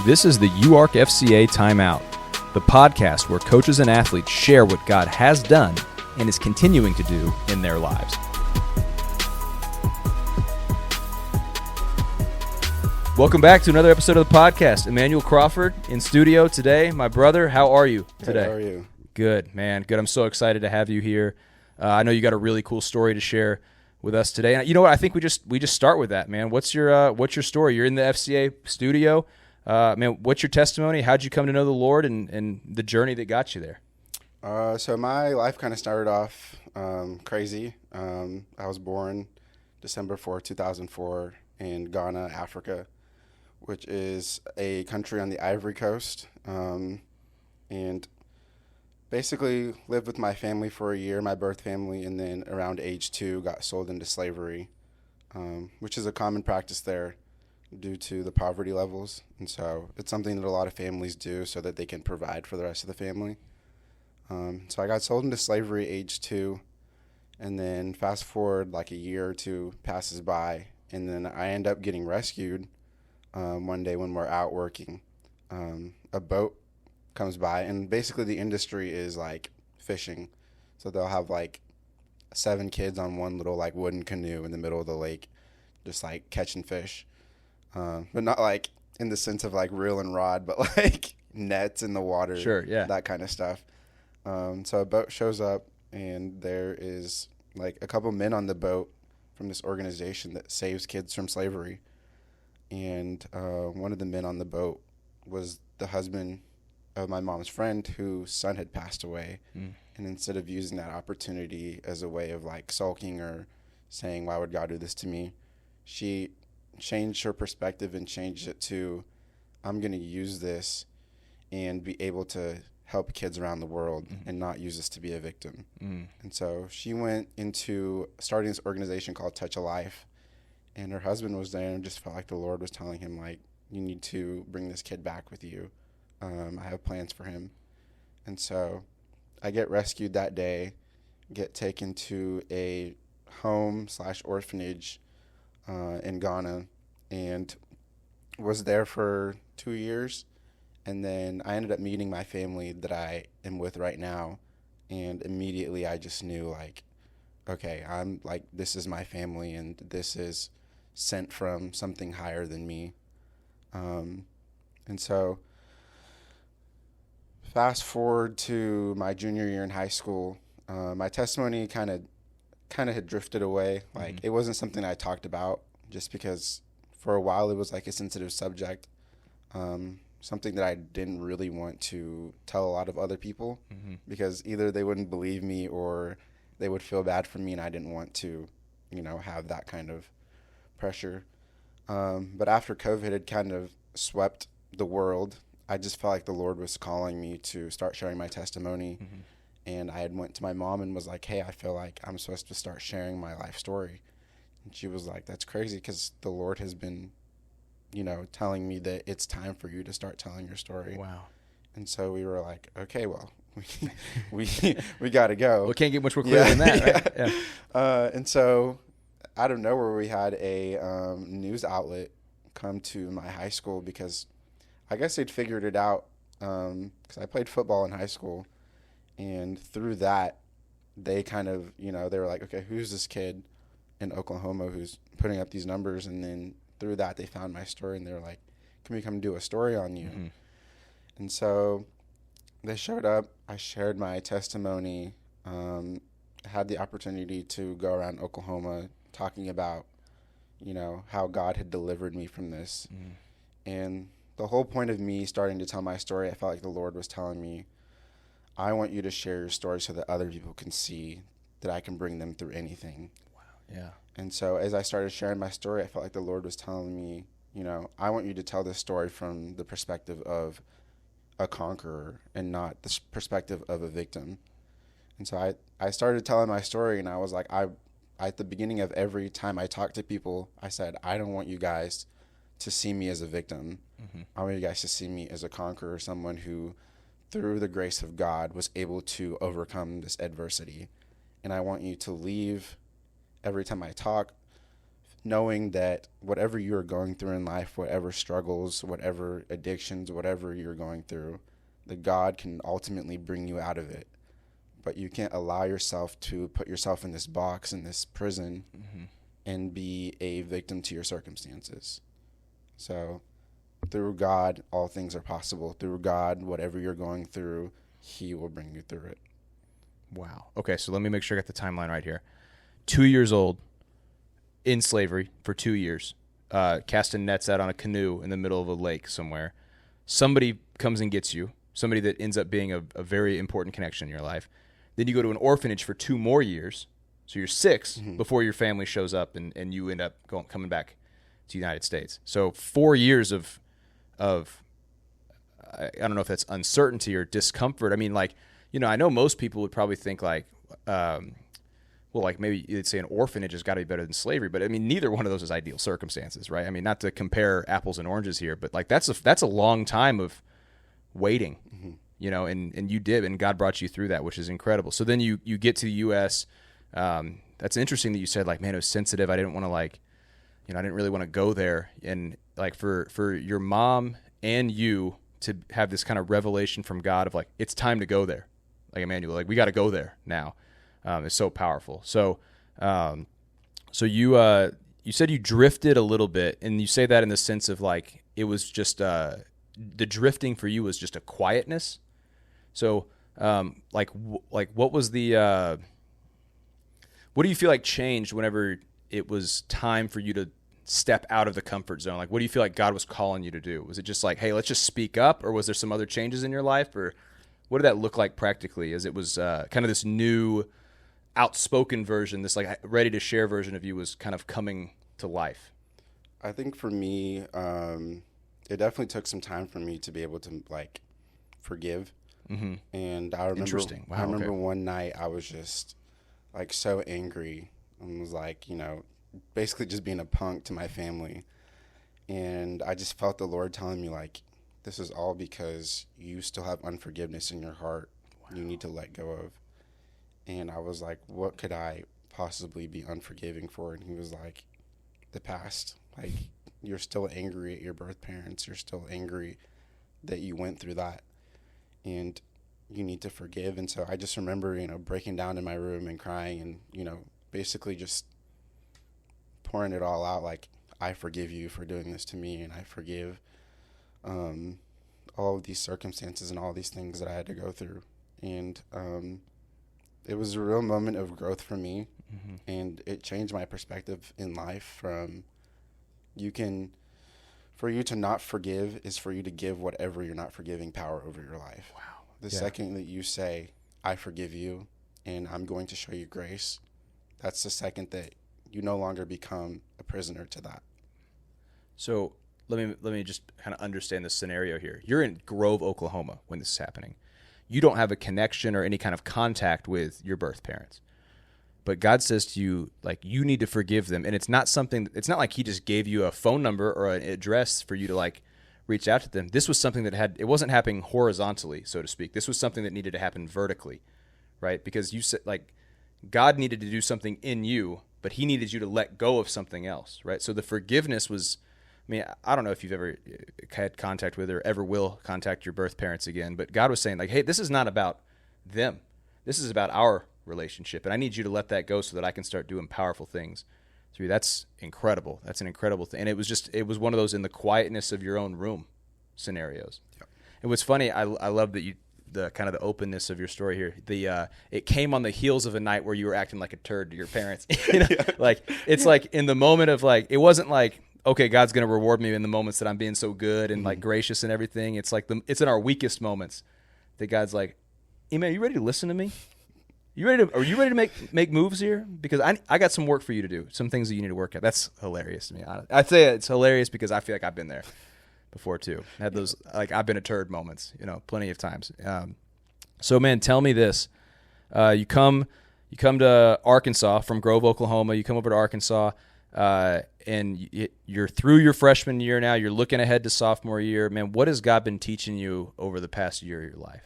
This is the UARKFCA Timeout, the podcast where coaches and athletes share what God has done and is continuing to do in their lives. Welcome back to another episode of the podcast. Emmanuel Crawford in studio today. My brother, how are you today? How are you? Good, man. Good. I'm so excited to have you here. I know you got a really cool story to share with us today. And you know what? I think we just start with that, man. What's your story? You're in the FCA studio. Man, what's your testimony? How'd you come to know the Lord and the journey that got you there? So my life kind of started off crazy. I was born December 4, 2004 in Ghana, Africa, which is a country on the Ivory Coast. And basically lived with my family for a year, my birth family, and then around age 2 got sold into slavery, which is a common practice there due to the poverty levels. And so it's something that a lot of families do so that they can provide for the rest of the family. So I got sold into slavery age 2, and then fast forward like a year or two passes by, and then I end up getting rescued one day when we're out working. A boat comes by, and basically the industry is like fishing. So they'll have like 7 kids on one little like wooden canoe in the middle of the lake, just like catching fish. But not like in the sense of like reel and rod, but like nets in the water. Sure, yeah. That kind of stuff. So a boat shows up, and there is like a couple men on the boat from this organization that saves kids from slavery. And one of the men on the boat was the husband of my mom's friend whose son had passed away. And instead of using that opportunity as a way of like sulking or saying, why would God do this to me? She changed her perspective and changed it to, I'm going to use this and be able to help kids around the world and not use this to be a victim. And so she went into starting this organization called Touch a Life, and her husband was there and just felt like the Lord was telling him, like, you need to bring this kid back with you. I have plans for him. And so I get rescued that day, get taken to a home/orphanage in Ghana, and was there for 2 years. And then I ended up meeting my family that I am with right now. And immediately I just knew, like, okay, I'm like, this is my family, and this is sent from something higher than me. And so fast forward to my junior year in high school, my testimony kind of had drifted away. Like, it wasn't something I talked about, just because for a while it was like a sensitive subject, something that I didn't really want to tell a lot of other people, because either they wouldn't believe me or they would feel bad for me, and I didn't want to, have that kind of pressure. But after COVID had kind of swept the world, I just felt like the Lord was calling me to start sharing my testimony. And I had went to my mom and was like, hey, I feel like I'm supposed to start sharing my life story. And she was like, that's crazy, because the Lord has been, telling me that it's time for you to start telling your story. Wow. And so we were like, okay, well, we got to go. Well, it can't get much more clear than that, right? Yeah. And so out of nowhere, we had a news outlet come to my high school, because I guess they'd figured it out, because I played football in high school. And through that, they kind of, they were like, okay, who's this kid in Oklahoma who's putting up these numbers? And then through that, they found my story, and they were like, can we come do a story on you? And so they showed up. I shared my testimony, had the opportunity to go around Oklahoma talking about, how God had delivered me from this. And the whole point of me starting to tell my story, I felt like the Lord was telling me, I want you to share your story so that other people can see that I can bring them through anything. Wow. Yeah. And so as I started sharing my story, I felt like the Lord was telling me, I want you to tell this story from the perspective of a conqueror and not the perspective of a victim. And so I started telling my story, and I was like, at the beginning of every time I talked to people, I said, I don't want you guys to see me as a victim. I want you guys to see me as a conqueror, someone who, through the grace of God, was able to overcome this adversity. And I want you to leave every time I talk knowing that whatever you're going through in life, whatever struggles, whatever addictions, whatever you're going through, that God can ultimately bring you out of it. But you can't allow yourself to put yourself in this box, in this prison, and be a victim to your circumstances. So through God, all things are possible. Through God, whatever you're going through, he will bring you through it. Wow. Okay, so let me make sure I got the timeline right here. 2 years old, in slavery for 2 years, casting nets out on a canoe in the middle of a lake somewhere. Somebody comes and gets you, somebody that ends up being a very important connection in your life. Then you go to an orphanage for 2 more years. So you're 6 before your family shows up and you end up coming back to the United States. So 4 years of I don't know if that's uncertainty or discomfort. I mean, like, you know, I know most people would probably think like, well, like maybe you'd say an orphanage has got to be better than slavery, but I mean, neither one of those is ideal circumstances, right? I mean, not to compare apples and oranges here, but like that's a long time of waiting, you know, and you did, and God brought you through that, which is incredible. So then you get to the U.S. That's interesting that you said like, man, it was sensitive. I didn't want to like, you know, I didn't really want to go there. And like for your mom and you to have this kind of revelation from God of like, it's time to go there. Like Emmanuel, like we got to go there now. It's so powerful. So, so you said you drifted a little bit, and you say that in the sense of like, it was just, the drifting for you was just a quietness. So, like what was the, what do you feel like changed whenever it was time for you to step out of the comfort zone? Like, what do you feel like God was calling you to do? Was it just like, hey, let's just speak up, or was there some other changes in your life, or what did that look like practically as it was kind of this new outspoken version, this like ready to share version of you was kind of coming to life? I think for me, it definitely took some time for me to be able to like forgive. And I remember, Interesting. Wow, I remember one night I was just like so angry and was like, you know, basically just being a punk to my family. And I just felt the Lord telling me like, this is all because you still have unforgiveness in your heart. You need to let go of. And I was like, what could I possibly be unforgiving for? And he was like, the past. Like, you're still angry at your birth parents. You're still angry that you went through that. And you need to forgive. And so I just remember, you know, breaking down in my room and crying and, you know, basically just pouring it all out. Like, I forgive you for doing this to me, and I forgive all of these circumstances and all these things that I had to go through. And it was a real moment of growth for me, and it changed my perspective in life from for you to not forgive is for you to give whatever you're not forgiving power over your life. Wow. The second that you say, I forgive you and I'm going to show you grace, that's the second that you no longer become a prisoner to that. So let me just kind of understand this scenario here. You're in Grove, Oklahoma when this is happening. You don't have a connection or any kind of contact with your birth parents. But God says to you, like, you need to forgive them. And it's not like he just gave you a phone number or an address for you to like reach out to them. This was something that it wasn't happening horizontally, so to speak. This was something that needed to happen vertically, right? Because you said like God needed to do something in you, but he needed you to let go of something else, right? So the forgiveness was, I mean, I don't know if you've ever had contact with or ever will contact your birth parents again, but God was saying like, hey, this is not about them. This is about our relationship, and I need you to let that go so that I can start doing powerful things through you. That's incredible. That's an incredible thing. And it was one of those in the quietness of your own room scenarios. Yep. And what's funny, I love that the kind of the openness of your story here. It came on the heels of a night where you were acting like a turd to your parents. You know? Like it's like in the moment of like, it wasn't like, okay, God's going to reward me in the moments that I'm being so good and like gracious and everything. It's like it's in our weakest moments that God's like, hey man, you ready to listen to me? Are you ready to make moves here? Because I got some work for you to do, some things that you need to work at. That's hilarious to me. I'd say it's hilarious because I feel like I've been there before too. Had those like I've been a turd moments, you know, plenty of times. So man, tell me this: you come to Arkansas from Grove, Oklahoma. You come over to Arkansas, and you're through your freshman year now. You're looking ahead to sophomore year. Man, what has God been teaching you over the past year of your life?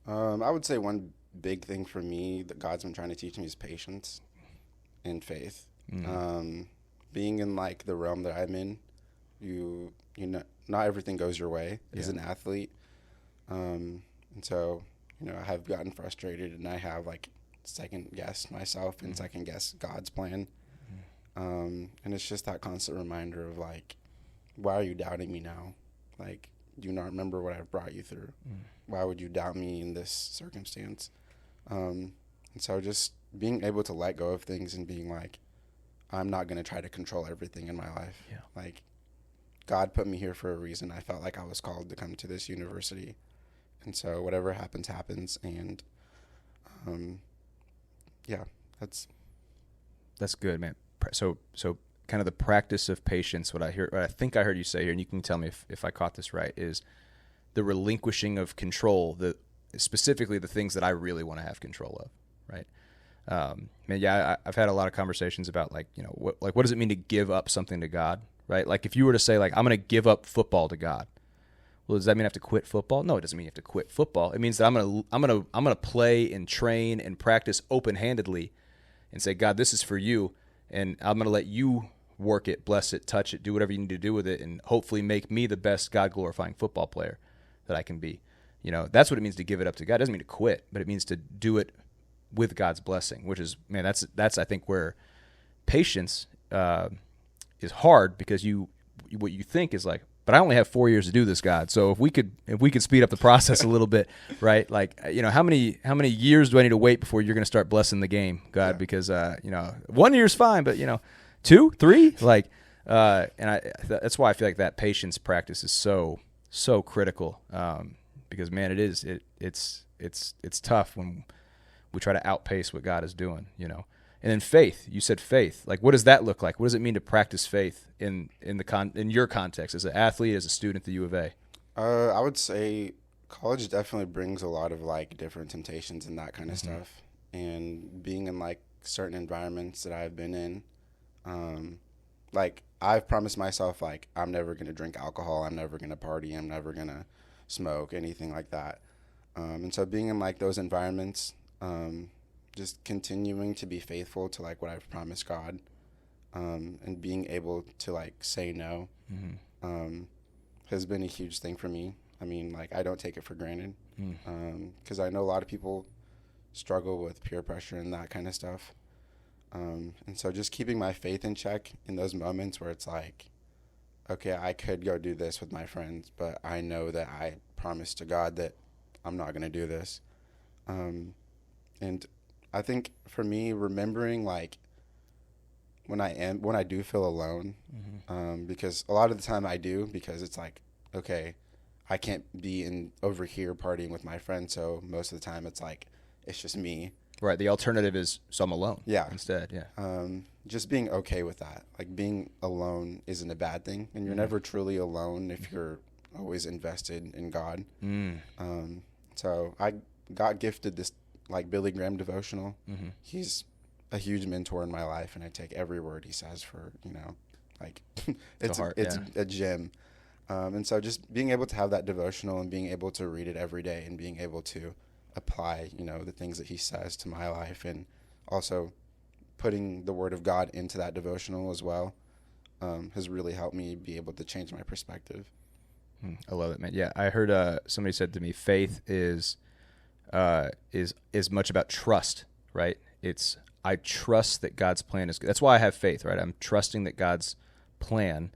I would say one big thing for me that God's been trying to teach me is patience and faith. being in like the realm that I'm in, you know, not everything goes your way as an athlete. And so, you know, I have gotten frustrated, and I have like second guessed myself and second guessed God's plan. And it's just that constant reminder of like, why are you doubting me now? Like, do you not remember what I've brought you through? Why would you doubt me in this circumstance? And so just being able to let go of things and being like, I'm not going to try to control everything in my life. Yeah. Like, God put me here for a reason. I felt like I was called to come to this university. And so whatever happens, happens. And, yeah, that's good, man. So kind of the practice of patience, what I think I heard you say here, and you can tell me if I caught this right, is the relinquishing of control, specifically the things that I really want to have control of, right? Man, yeah, I've had a lot of conversations about like, you know, what does it mean to give up something to God, right? Like if you were to say like, I'm going to give up football to God, well, does that mean I have to quit football? No, it doesn't mean you have to quit football. It means that I'm going to play and train and practice open-handedly and say, God, this is for you, and I'm going to let you work it, bless it, touch it, do whatever you need to do with it, and hopefully make me the best God-glorifying football player that I can be. You know, that's what it means to give it up to God. It doesn't mean to quit, but it means to do it with God's blessing, which is, man, that's I think where patience is hard, because what you think is like, but I only have 4 years to do this, God. So if we could speed up the process a little bit, right? Like, you know, how many years do I need to wait before you're going to start blessing the game, God? Yeah. Because you know, 1 year's fine, but you know, 2, 3, like, that's why I feel like that patience practice is so critical. Because man, it's tough when we try to outpace what God is doing, you know. And then faith, you said faith. Like, what does that look like? What does it mean to practice faith in your context as an athlete, as a student at the U of A? I would say college definitely brings a lot of like different temptations and that kind of stuff. And being in like certain environments that I've been in, like I've promised myself like I'm never going to drink alcohol, I'm never going to party, I'm never going to smoke, anything like that. And so being in like those environments, just continuing to be faithful to like what I've promised God, and being able to like say no, has been a huge thing for me. I mean, like I don't take it for granted, because I know a lot of people struggle with peer pressure and that kind of stuff. And so just keeping my faith in check in those moments where it's like, okay, I could go do this with my friends, but I know that I promised to God that I'm not going to do this. And I think for me, remembering like when I do feel alone, because a lot of the time I do, because it's like, okay, I can't be over here partying with my friends. So most of the time it's like, it's just me. Right. The alternative is, so I'm alone. Yeah. Instead. Yeah. Just being okay with that. Like being alone isn't a bad thing, and you're never truly alone if you're always invested in God. So I got gifted this like Billy Graham devotional. He's a huge mentor in my life, and I take every word he says for, you know, like it's a gem. And so just being able to have that devotional and being able to read it every day and being able to apply, you know, the things that he says to my life, and also putting the word of God into that devotional as well, has really helped me be able to change my perspective. I love it, man. Yeah, I heard somebody said to me, faith is much about trust, right? It's I trust that God's plan is good. That's why I have faith, right? I'm trusting that God's plan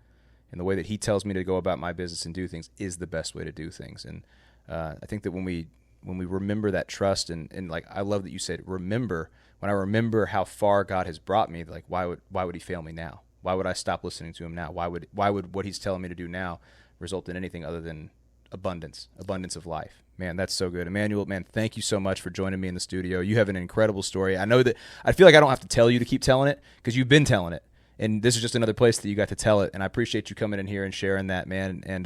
and the way that he tells me to go about my business and do things is the best way to do things. And I think that when we remember that trust, and like, I love that you said, remember, when I remember how far God has brought me, like, why would he fail me now? Why would I stop listening to him now? Why would what he's telling me to do now result in anything other than abundance of life? Man, that's so good. Emmanuel, man, thank you so much for joining me in the studio. You have an incredible story. I know that I feel like I don't have to tell you to keep telling it, because you've been telling it. And this is just another place that you got to tell it. And I appreciate you coming in here and sharing that, man. And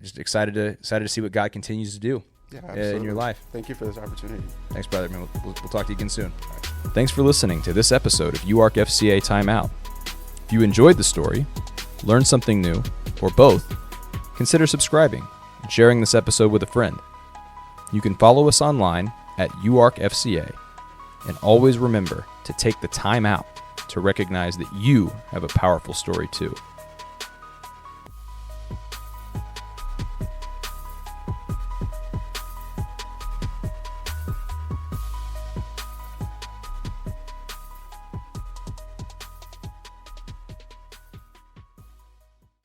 just excited to see what God continues to do in your life. Thank you for this opportunity. Thanks, brother. Man, we'll talk to you again soon. Thanks for listening to this episode of UARKFCA Timeout. If you enjoyed the story, learned something new, or both, consider subscribing and sharing this episode with a friend. You can follow us online at UARKFCA, and always remember to take the time out to recognize that you have a powerful story too.